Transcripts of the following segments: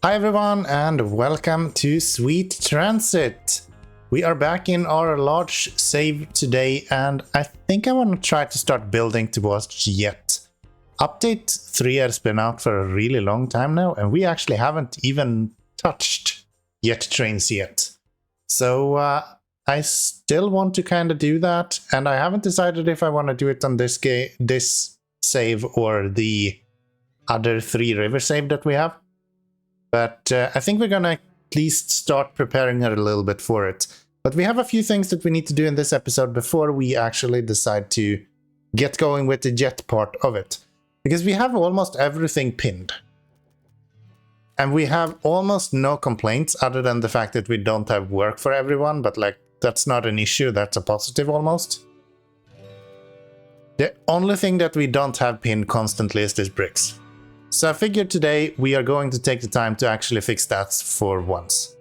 Hi everyone and welcome to Sweet Transit. We are back in our large save today and I think I want to try to start building towards Jet. Update 3 has been out for a really long time now and we actually haven't even touched Jet trains yet. So I still want to kind of do that and I haven't decided if I want to do it on this save or the other 3 river save that we have. But I think we're gonna at least start preparing a little bit for it. But we have a few things that we need to do in this episode before we actually decide to get going with the jet part of it. Because we have almost everything pinned. And we have almost no complaints other than the fact that we don't have work for everyone. But like, that's not an issue, that's a positive almost. The only thing that we don't have pinned constantly is this bricks. So I figured today we are going to take the time to actually fix that for once.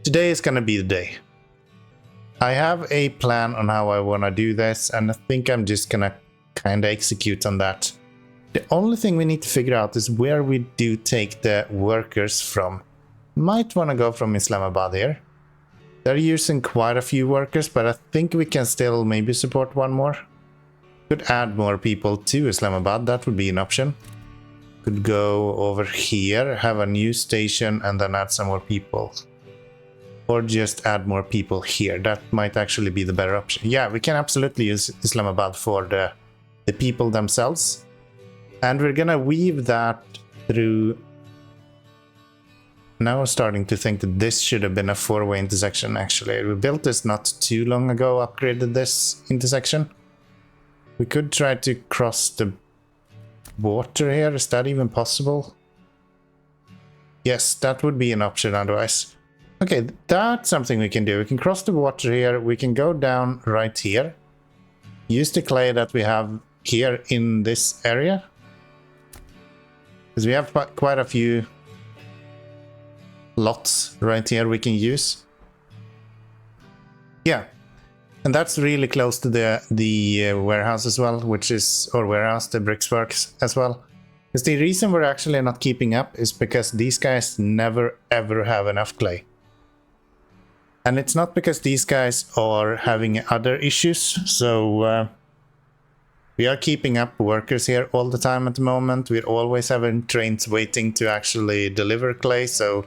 Today is gonna be the day. I have a plan on how I wanna do this and I think I'm just gonna kinda execute on that. The only thing we need to figure out is where we do take the workers from. Might wanna go from Islamabad here. They're using quite a few workers, but I think we can still maybe support one more. Could add more people to Islamabad, that would be an option. Could go over here, have a new station and then add some more people. Or just add more people here. That might actually be the better option. Yeah, we can absolutely use Islamabad for the people themselves. And we're gonna weave that through... Now I'm starting to think that this should have been a 4-way intersection actually. We built this not too long ago, upgraded this intersection. We could try to cross the water here, is that even possible? Yes, that would be an option otherwise. Okay, that's something we can do. We can cross the water here, we can go down right here. Use the clay that we have here in this area. Because we have quite a few lots right here we can use. Yeah. And that's really close to the warehouse as well, which is, or warehouse, the bricksworks as well. Because the reason we're actually not keeping up is because these guys never ever have enough clay. And it's not because these guys are having other issues, so we are keeping up workers here all the time at the moment. We're always having trains waiting to actually deliver clay, so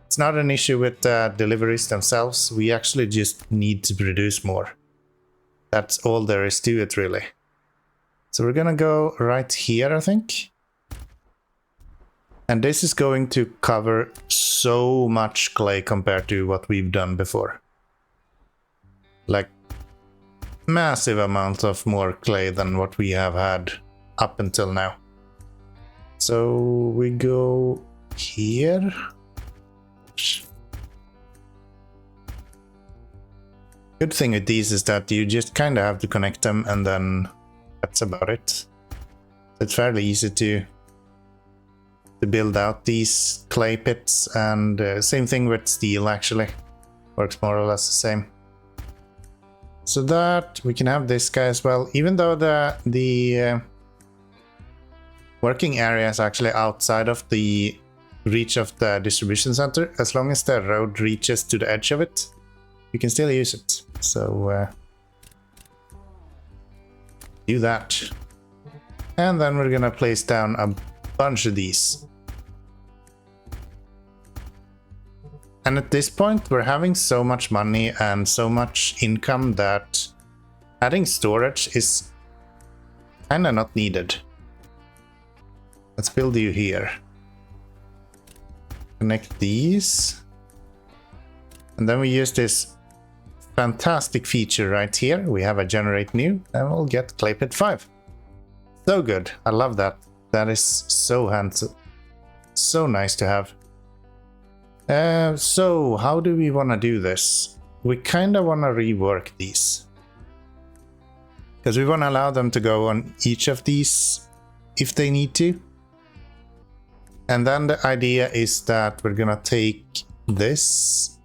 it's not an issue with deliveries themselves. We actually just need to produce more. That's all there is to it, really. So we're gonna go right here, I think. And this is going to cover so much clay compared to what we've done before. Like, massive amounts of more clay than what we have had up until now. So we go here. Good thing with these is that you just kind of have to connect them and then that's about it. It's fairly easy to build out these clay pits, and same thing with steel actually. Works more or less the same. So that we can have this guy as well, even though the working area is actually outside of the reach of the distribution center. As long as the road reaches to the edge of it, you can still use it. So do that. And then we're gonna place down a bunch of these. And at this point we're having so much money and so much income that adding storage is kinda not needed. Let's build you here. Connect these. And then we use this fantastic feature right here. We have a generate new and we'll get clay pit 5. So good. I love that. That is so handsome. So nice to have. So how do we want to do this? We kind of want to rework these. Because we want to allow them to go on each of these if they need to. And then the idea is that we're gonna take this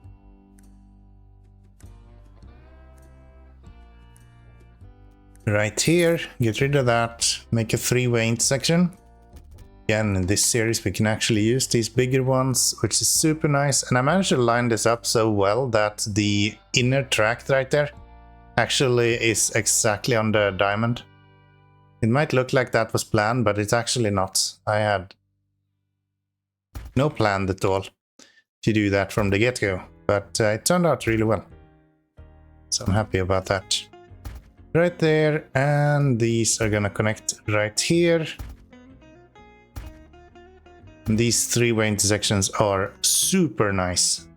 right here, get rid of that, make a 3-way intersection. Again, in this series we can actually use these bigger ones, which is super nice. And I managed to line this up so well that the inner tract right there actually is exactly on the diamond. It might look like that was planned, but it's actually not. I had no plan at all to do that from the get-go, but it turned out really well. So I'm happy about that. Right there, and these are gonna connect right here. And these three-way intersections are super nice.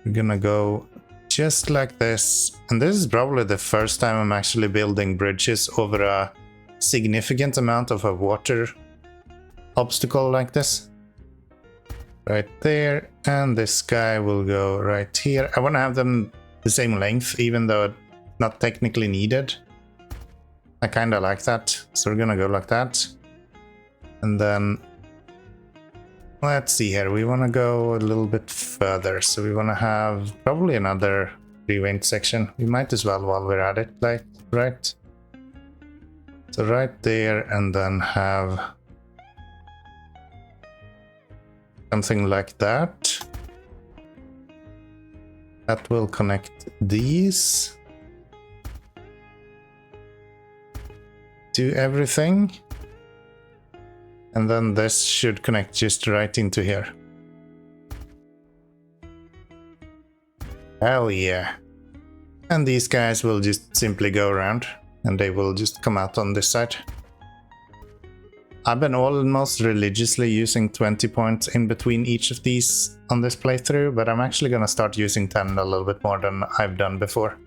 We're gonna go just like this, and this is probably the first time I'm actually building bridges over a significant amount of a water obstacle like this. Right there, and this guy will go right here. I want to have them the same length, even though it's not technically needed. I kind of like that, so we're gonna go like that. And then let's see here, we want to go a little bit further, so we want to have probably another three-way section. We might as well while we're at it, like, right? So right there, and then have something like that. That will connect these to everything. And then this should connect just right into here. Hell yeah. And these guys will just simply go around and they will just come out on this side. I've been almost religiously using 20 points in between each of these on this playthrough, but I'm actually gonna start using 10 a little bit more than I've done before.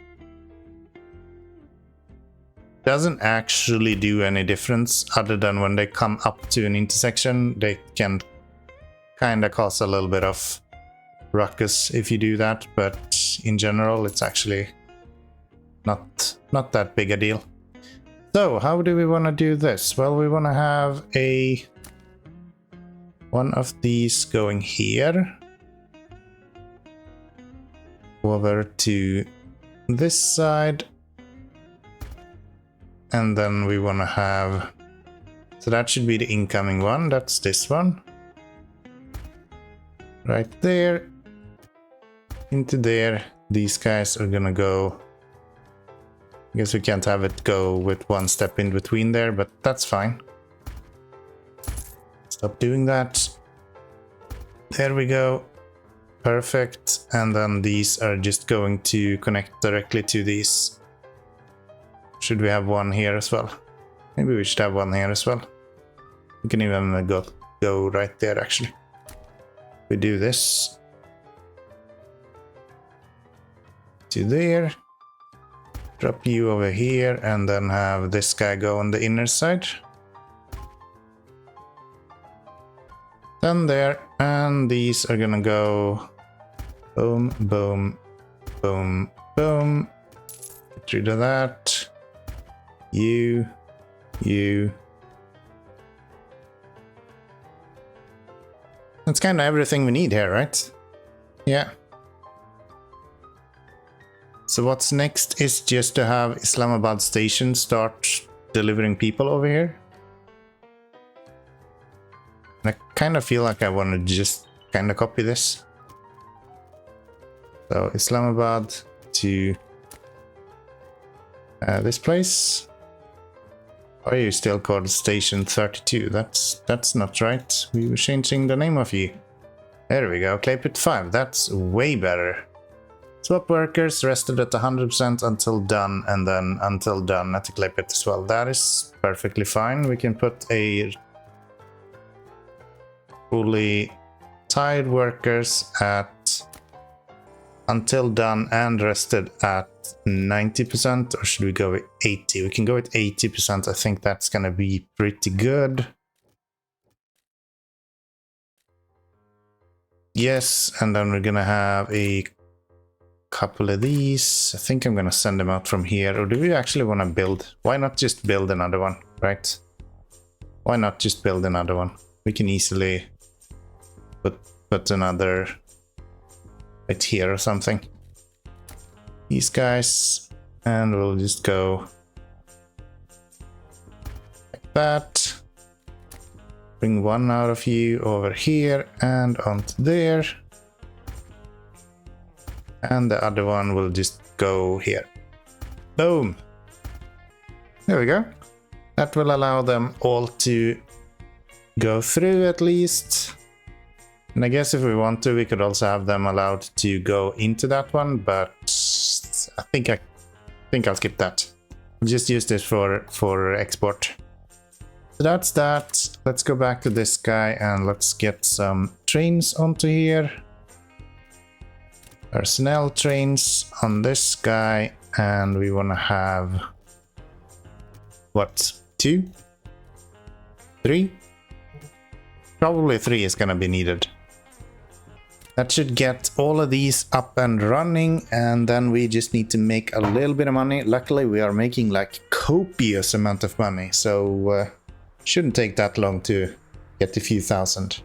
Doesn't actually do any difference other than when they come up to an intersection, they can kind of cause a little bit of ruckus if you do that, but in general it's actually not that big a deal. So how do we want to do this? Well, we want to have one of these going here over to this side. And then we want to have, so that should be the incoming one, that's this one. Right there, into there, these guys are gonna go, I guess we can't have it go with one step in between there, but that's fine. Stop doing that. There we go, perfect, and then these are just going to connect directly to these. Should we have one here as well? Maybe we should have one here as well. We can even go right there actually. We do this to there, drop you over here, and then have this guy go on the inner side. Then there, and these are gonna go boom, boom, boom, boom. Get rid of that. You. That's kind of everything we need here, right? Yeah. So what's next is just to have Islamabad station start delivering people over here. And I kind of feel like I want to just kind of copy this. So Islamabad to this place. Why are you still called Station 32? That's not right. We were changing the name of you. There we go, clay pit 5. That's way better. Swap workers rested at 100% until done, and then until done at the clay pit as well. That is perfectly fine. We can put a fully tied workers at until done and rested at 90%, or should we go with 80? We can go with 80%. I think that's gonna be pretty good. Yes, and then we're gonna have a couple of these. I think I'm gonna send them out from here. Or do we actually want to build? Why not just build another one, right? Why not just build another one? We can easily put another right here or something. These guys, and we'll just go like that. Bring one out of you over here and onto there. And the other one will just go here. Boom! There we go. That will allow them all to go through at least. And I guess if we want to, we could also have them allowed to go into that one, but I think I'll skip that. Just use this for export. So that's that. Let's go back to this guy and let's get some trains onto here. Personnel trains on this guy, and we want to have what, 2? 3? Probably 3 is gonna be needed. That should get all of these up and running, and then we just need to make a little bit of money. Luckily we are making like copious amount of money, so shouldn't take that long to get a few thousand.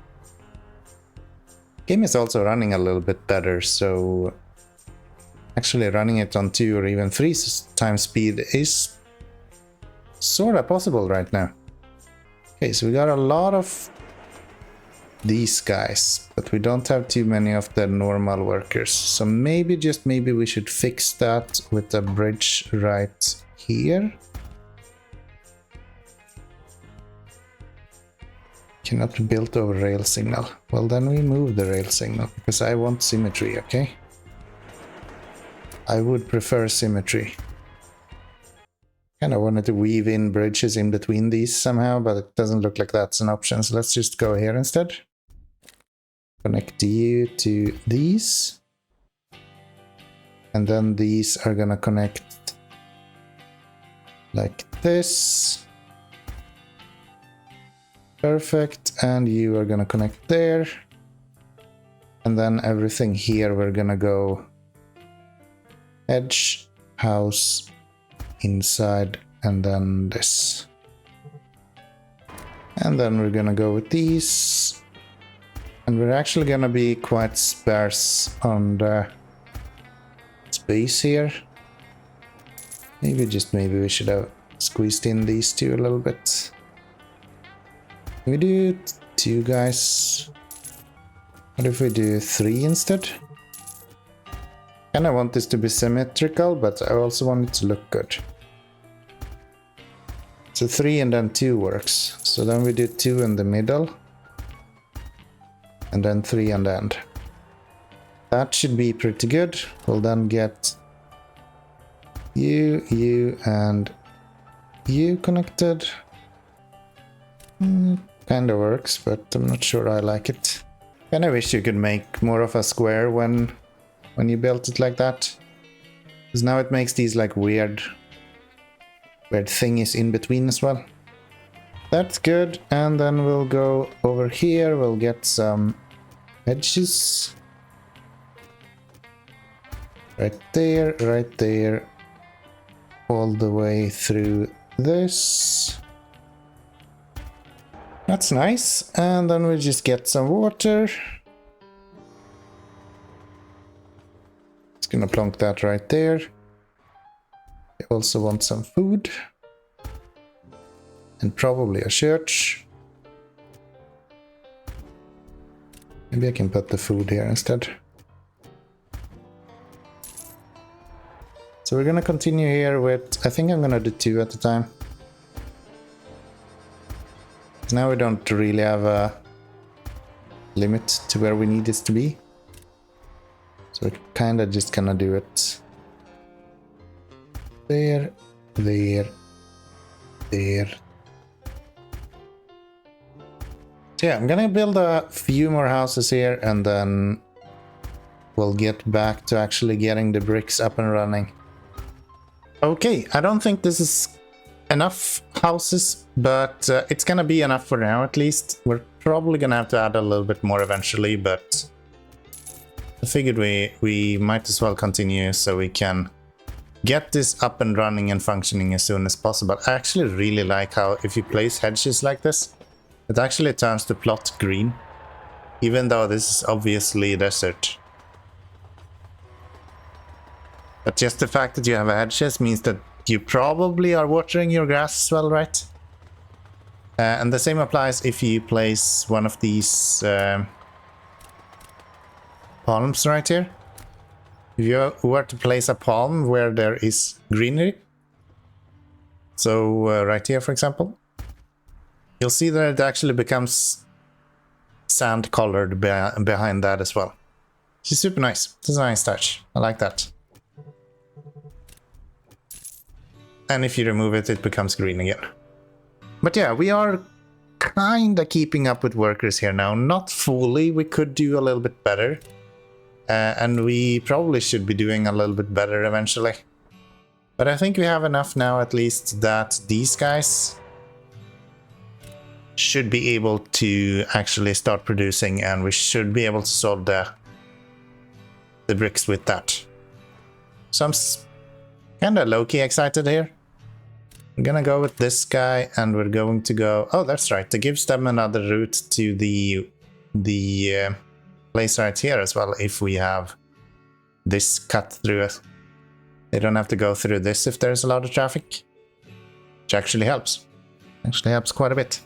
Game is also running a little bit better, so actually running it on 2 or even 3 times speed is sort of possible right now. Okay, so we got a lot of these guys, but we don't have too many of the normal workers. So maybe, just maybe, we should fix that with a bridge right here. Cannot be built over rail signal. Well, then we move the rail signal, because I want symmetry, okay? I would prefer symmetry. Kind of wanted to weave in bridges in between these somehow, but it doesn't look like that's an option. So let's just go here instead. Connect you to these. And then these are gonna connect like this. Perfect. And you are gonna connect there. And then everything here, we're gonna go edge, house, inside, and then this. And then we're gonna go with these. And we're actually gonna be quite sparse on the space here. Maybe, just maybe, we should have squeezed in these two a little bit. Can we do 2 guys? What if we do 3 instead? And I want this to be symmetrical, but I also want it to look good. So 3 and then 2 works. So then we do 2 in the middle. And then 3 on the end. That should be pretty good. We'll then get you, and you connected. Kind of works, but I'm not sure I like it. And I wish you could make more of a square when you built it like that. Because now it makes these like weird thingies in between as well. That's good. And then we'll go over here. We'll get some edges. Right there. All the way through this. That's nice. And then we just get some water. Just gonna plonk that right there. I also want some food. And probably a church. Maybe I can put the food here instead. So we're gonna continue here with, I think I'm gonna do 2 at a time. Now we don't really have a limit to where we need this to be. So we're kinda just gonna do it there, there, there. So yeah, I'm gonna build a few more houses here, and then we'll get back to actually getting the bricks up and running. Okay, I don't think this is enough houses, but it's gonna be enough for now at least. We're probably gonna have to add a little bit more eventually, but I figured we might as well continue so we can get this up and running and functioning as soon as possible. I actually really like how if you place hedges like this, it actually turns the plot green, even though this is obviously desert. But just the fact that you have hedges means that you probably are watering your grass as well, right? And the same applies if you place one of these palms right here. If you were to place a palm where there is greenery, so right here for example, you'll see that it actually becomes sand colored behind that as well. It's super nice. It's a nice touch. I like that. And if you remove it, it becomes green again. But yeah, we are kinda keeping up with workers here now. Not fully, we could do a little bit better. And we probably should be doing a little bit better eventually. But I think we have enough now at least that these guys should be able to actually start producing, and we should be able to solve the bricks with that. So I'm kinda low-key excited here. I'm gonna go with this guy, and we're going to go... Oh, that's right. It gives them another route to the place right here as well, if we have this cut through it. They don't have to go through this if there's a lot of traffic, which actually helps. Actually helps quite a bit.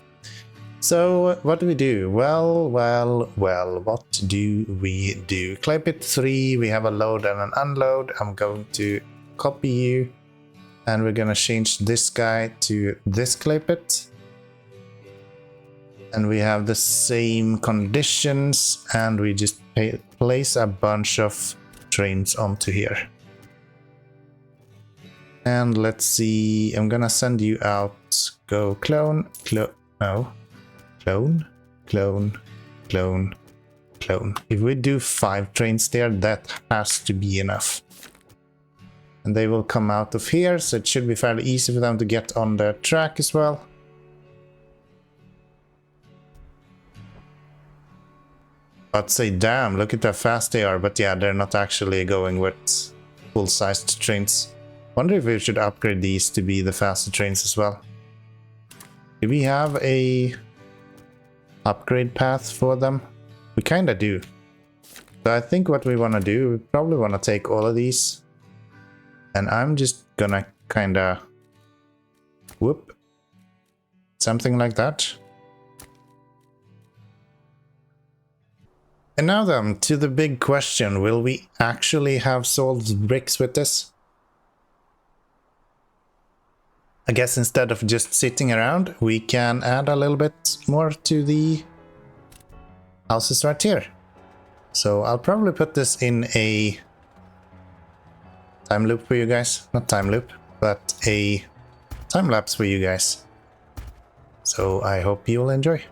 So what do we do? Well, what do we do? Clay pit 3, we have a load and an unload. I'm going to copy you, and we're gonna change this guy to this clay pit. And we have the same conditions, and we just place a bunch of trains onto here. And let's see, I'm gonna send you out. Go clone, clone. If we do 5 trains there, that has to be enough. And they will come out of here, so it should be fairly easy for them to get on the track as well. I'd say, damn, look at how fast they are, but yeah, they're not actually going with full-sized trains. Wonder if we should upgrade these to be the faster trains as well. Do we have a upgrade path for them? We kinda do. So I think what we wanna do, we probably wanna take all of these, and I'm just gonna kinda whoop something like that. And now then, to the big question, will we actually have solved bricks with this? I guess instead of just sitting around, we can add a little bit more to the houses right here. So I'll probably put this in a time loop for you guys. Not time loop, but a time lapse for you guys. So I hope you will enjoy.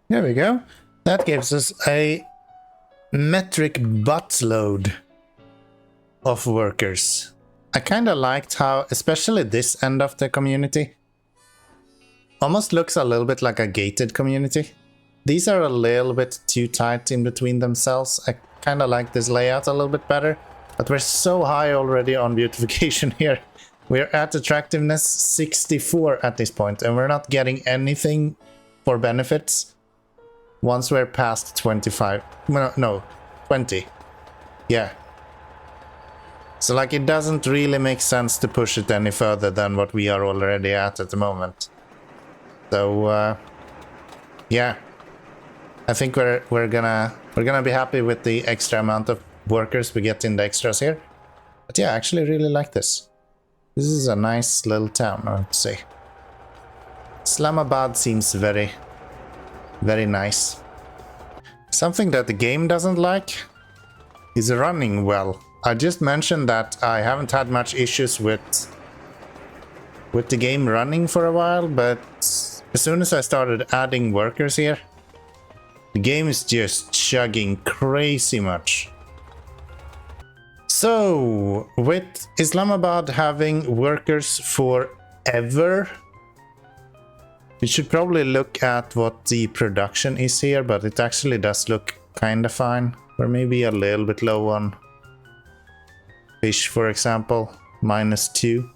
There we go. That gives us a metric buttload of workers. I kind of liked how, especially this end of the community, almost looks a little bit like a gated community. These are a little bit too tight in between themselves. I kind of like this layout a little bit better, but we're so high already on beautification here. We're at attractiveness 64 at this point, and we're not getting anything for benefits once we're past 25. No, 20. Yeah. So like it doesn't really make sense to push it any further than what we are already at the moment. So yeah. I think we're gonna be happy with the extra amount of workers we get in the extras here. But yeah, I actually really like this. This is a nice little town, I would say. Islamabad seems very, very nice. Something that the game doesn't like is running well. I just mentioned that I haven't had much issues with the game running for a while, but as soon as I started adding workers here, the game is just chugging crazy much. So, with Islamabad having workers forever, we should probably look at what the production is here, but it actually does look kinda fine. We're maybe a little bit low on fish, for example, -2.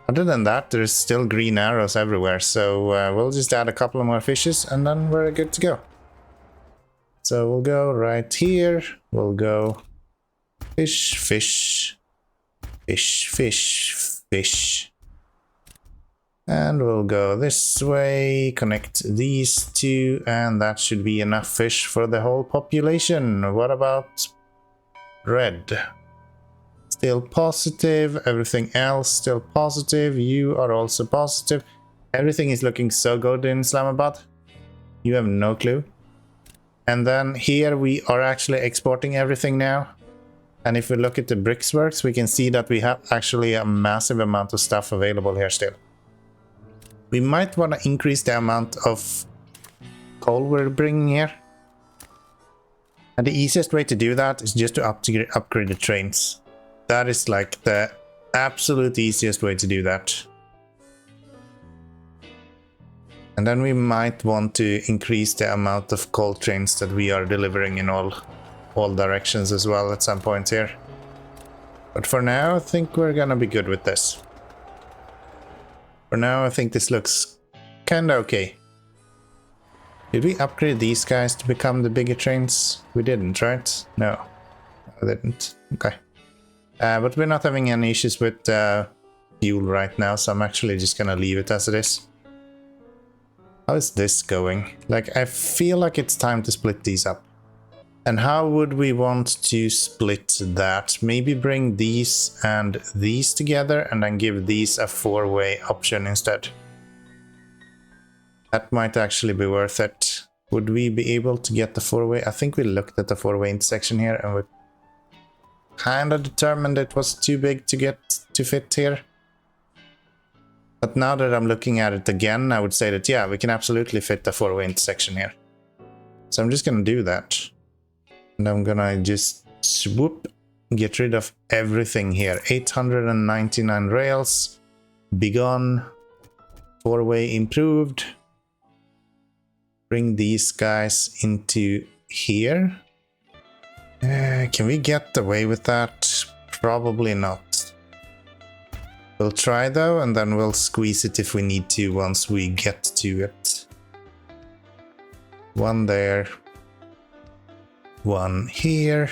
Other than that, there's still green arrows everywhere, so we'll just add a couple of more fishes and then we're good to go. So we'll go right here, we'll go fish, fish, fish, fish, fish. And we'll go this way, connect these two, and that should be enough fish for the whole population. What about red? Still positive, everything else still positive, you are also positive. Everything is looking so good in Islamabad. You have no clue. And then here we are actually exporting everything now. And if we look at the bricksworks, we can see that we have actually a massive amount of stuff available here still. We might want to increase the amount of coal we're bringing here. And the easiest way to do that is just to upgrade the trains. That is like the absolute easiest way to do that. And then we might want to increase the amount of coal trains that we are delivering in all directions as well at some point here. But for now, I think we're gonna be good with this. For now, I think this looks kinda okay. Did we upgrade these guys to become the bigger trains? We didn't, right? No, we didn't. Okay. But we're not having any issues with fuel right now, so I'm actually just gonna leave it as it is. How is this going? Like, I feel like it's time to split these up. And how would we want to split that? Maybe bring these and these together and then give these a 4-way option instead. That might actually be worth it. Would we be able to get the 4-way? I think we looked at the 4-way intersection here and we kind of determined it was too big to fit here. But now that I'm looking at it again, I would say that, yeah, we can absolutely fit the 4-way intersection here. So I'm just gonna do that. And I'm gonna just swoop, get rid of everything here. 899 rails, begone, 4-way improved. Bring these guys into here. Can we get away with that? Probably not. We'll try though, and then we'll squeeze it if we need to once we get to it. One there. One here.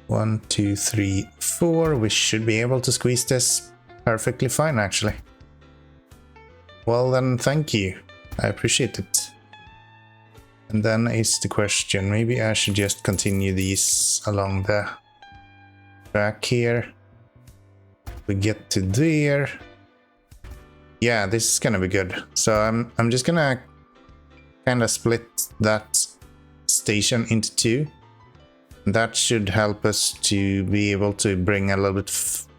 1, 2, 3, 4. We should be able to squeeze this perfectly fine, actually. Well then, thank you. I appreciate it. And then is the question, maybe I should just continue these along the track here. We get to there. Yeah, this is gonna be good. So I'm just gonna kind of split that station into 2. That should help us to be able to bring a little bit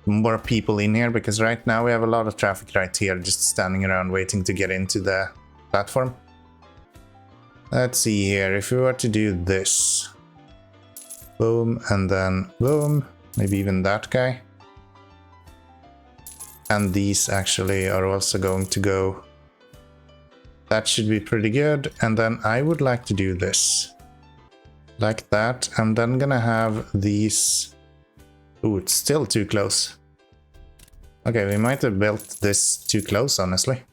more people in here, because right now we have a lot of traffic right here just standing around waiting to get into the platform. Let's see here, if we were to do this, boom, and then boom, maybe even that guy. And these actually are also going to go. That should be pretty good. And then I would like to do this. Like that. I'm then gonna have these. Ooh, it's still too close. Okay, we might have built this too close, honestly.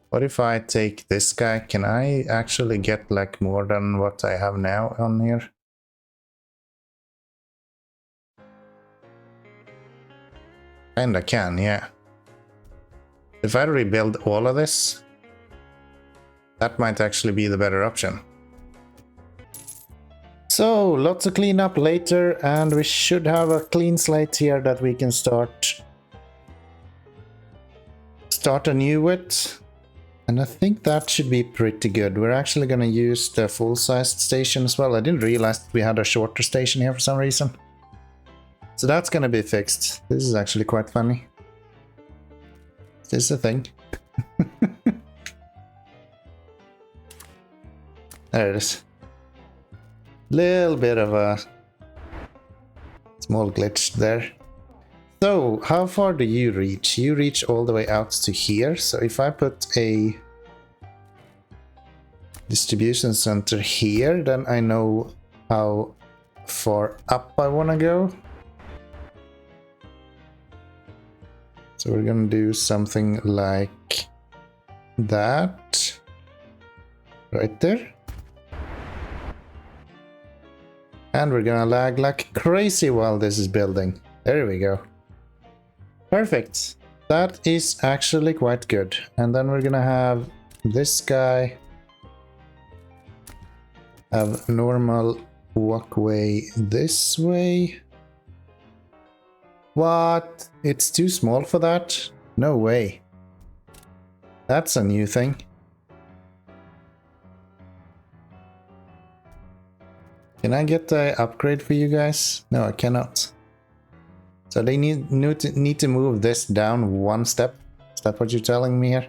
What if I take this guy? Can I actually get like more than what I have now on here? Kinda can, yeah. If I rebuild all of this, that might actually be the better option. So, lots of cleanup later, and we should have a clean slate here that we can start anew with. And I think that should be pretty good. We're actually going to use the full-sized station as well. I didn't realize we had a shorter station here for some reason. So that's going to be fixed. This is actually quite funny. This is a thing. There it is. Little bit of a small glitch there. So, how far do you reach? You reach all the way out to here. So if I put a distribution center here, then I know how far up I want to go. So we're gonna do something like that. Right there. And we're gonna lag like crazy while this is building. There we go. Perfect. That is actually quite good. And then we're gonna have this guy have normal walkway this way. What? It's too small for that? No way. That's a new thing. Can I get the upgrade for you guys? No, I cannot. So they need to move this down one step. Is that what you're telling me here?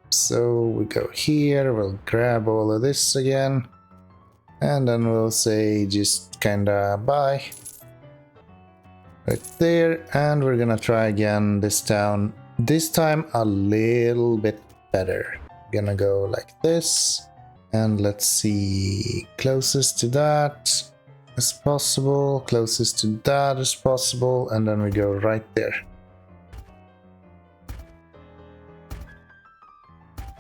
So we go here, we'll grab all of this again. And then we'll say just kinda bye. Right there, and we're gonna try again this down. This time a little bit better. Gonna go like this. And let's see, closest to that as possible, closest to that as possible, and then we go right there.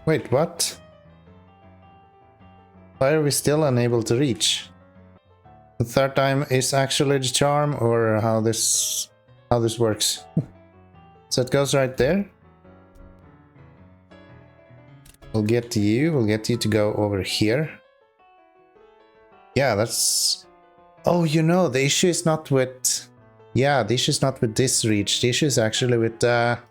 Wait, what? Why are we still unable to reach? The third time is actually the charm, or how this works? So it goes right there. We'll get you to go over here. Yeah, that's... Oh, you know, the issue is not with... Yeah, the issue is not with this reach. The issue is actually with... Yeah,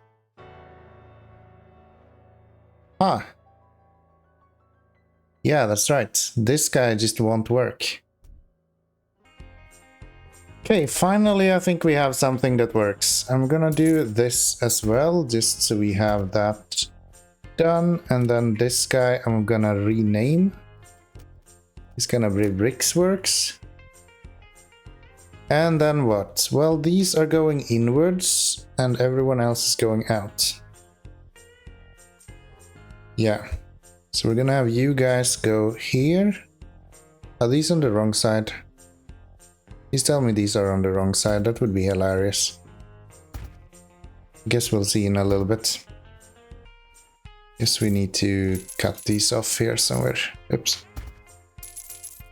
that's right. This guy just won't work. Okay, finally I think we have something that works. I'm gonna do this as well, just so we have that done. And then this guy I'm gonna rename. It's gonna be bricksworks. And then what? Well, these are going inwards and everyone else is going out. Yeah. So we're gonna have you guys go here. Are these on the wrong side? Please tell me these are on the wrong side. That would be hilarious. Guess we'll see in a little bit. Guess we need to cut these off here somewhere. Oops.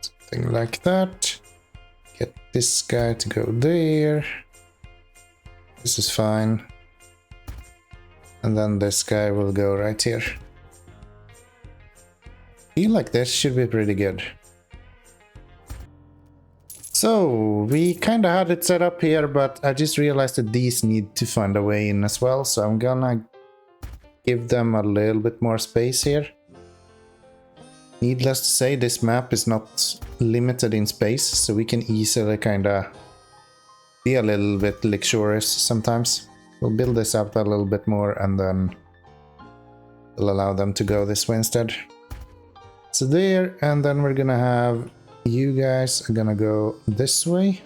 Something like that. Get this guy to go there. This is fine. And then this guy will go right here. I feel like this should be pretty good. So, we kinda had it set up here, but I just realized that these need to find a way in as well, so I'm gonna give them a little bit more space here. Needless to say, this map is not limited in space, so we can easily kinda be a little bit luxurious sometimes. We'll build this up a little bit more and then we'll allow them to go this way instead. So there, and then we're gonna have you guys are gonna go this way.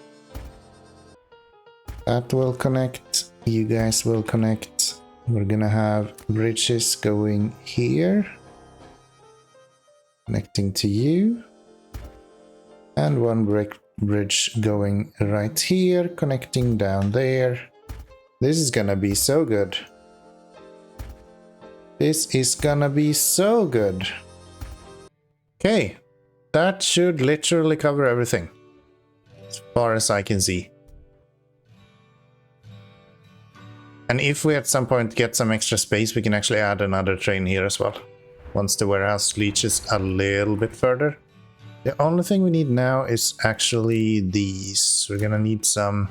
That will connect. You guys will connect. We're gonna have bridges going here. Connecting to you. And one bridge going right here, connecting down there. This is gonna be so good. This is gonna be so good. Okay. That should literally cover everything, as far as I can see. And if we at some point get some extra space, we can actually add another train here as well, once the warehouse reaches a little bit further. The only thing we need now is actually these. We're gonna need some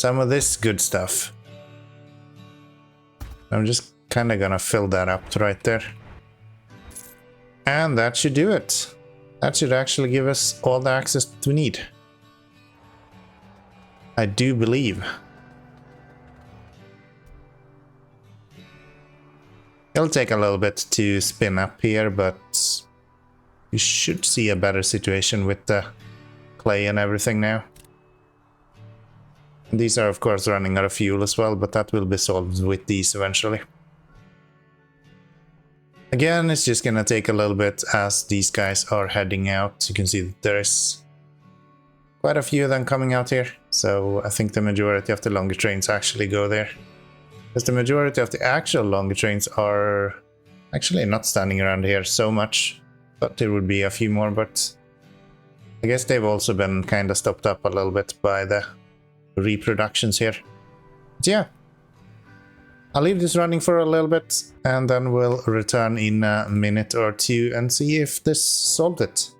of this good stuff. I'm just kind of gonna fill that up right there. And that should do it. That should actually give us all the access that we need. I do believe. It'll take a little bit to spin up here, but you should see a better situation with the clay and everything now. These are of course running out of fuel as well, but that will be solved with these eventually. Again, it's just gonna take a little bit as these guys are heading out. You can see that there's quite a few of them coming out here. So I think the majority of the longer trains actually go there. Because the majority of the actual longer trains are actually not standing around here so much. But there would be a few more, but I guess they've also been kind of stopped up a little bit by the reproductions here. But yeah, I'll leave this running for a little bit and then we'll return in a minute or two and see if this solved it.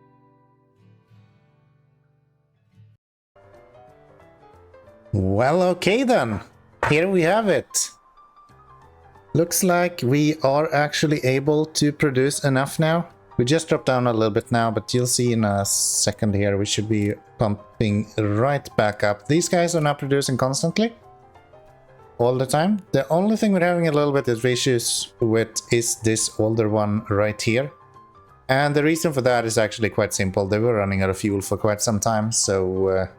Well, okay then, here we have it. Looks like we are actually able to produce enough now. We just dropped down a little bit now, but you'll see in a second here we should be pumping right back up. These guys are now producing constantly, all the time. The only thing we're having a little bit of issues with is this older one right here. And the reason for that is actually quite simple. They were running out of fuel for quite some time, so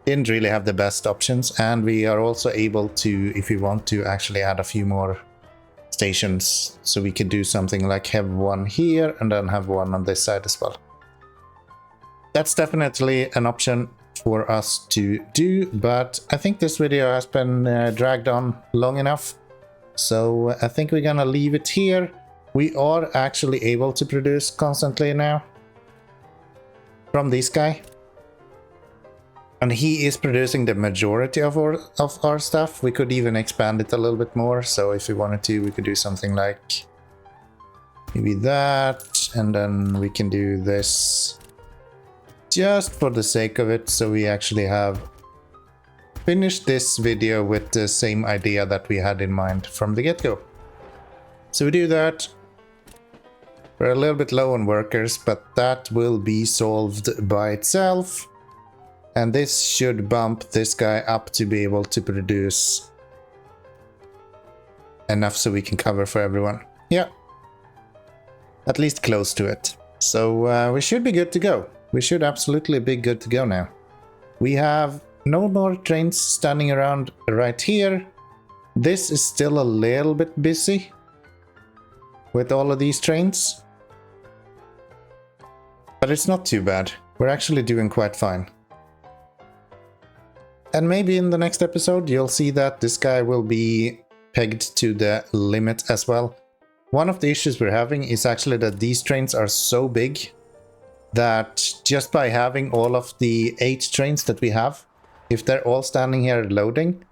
didn't really have the best options. And we are also able to, if we want to, actually add a few more stations, so we could do something like have one here and then have one on this side as well. That's definitely an option for us to do, but I think this video has been dragged on long enough, so I think we're gonna leave it here. We are actually able to produce constantly now from this guy, and he is producing the majority of our stuff. We could even expand it a little bit more, so if we wanted to, we could do something like maybe that, and then we can do this just for the sake of it, so we actually have finished this video with the same idea that we had in mind from the get-go. So we do that. We're a little bit low on workers, but that will be solved by itself. And this should bump this guy up to be able to produce enough so we can cover for everyone. Yeah, at least close to it. So we should be good to go. We should absolutely be good to go now. We have no more trains standing around right here. This is still a little bit busy with all of these trains, but it's not too bad. We're actually doing quite fine. And maybe in the next episode you'll see that this guy will be pegged to the limit as well. One of the issues we're having is actually that these trains are so big that just by having all of the 8 trains that we have, if they're all standing here loading,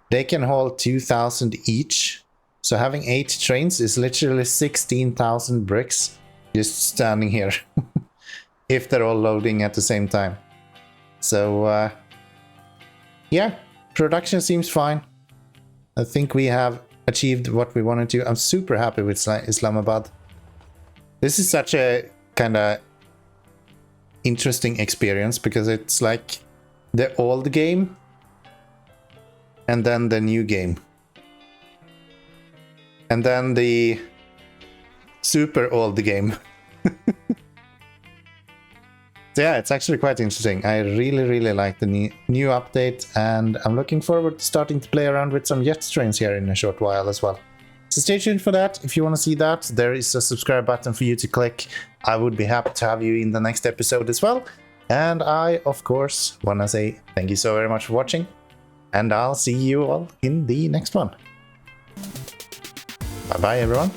they can haul 2,000 each. So having 8 trains is literally 16,000 bricks just standing here if they're all loading at the same time. So yeah, production seems fine. I think we have achieved what we wanted to. I'm super happy with Islamabad. This is such a kind of interesting experience because it's like the old game and then the new game and then the super old game. So yeah, it's actually quite interesting. I really like the new update, and I'm looking forward to starting to play around with some jet trains here in a short while as well. So stay tuned for that. If you want to see that, there is a subscribe button for you to click. I would be happy to have you in the next episode as well. And I, of course, want to say thank you so very much for watching, and I'll see you all in the next one. Bye bye, everyone.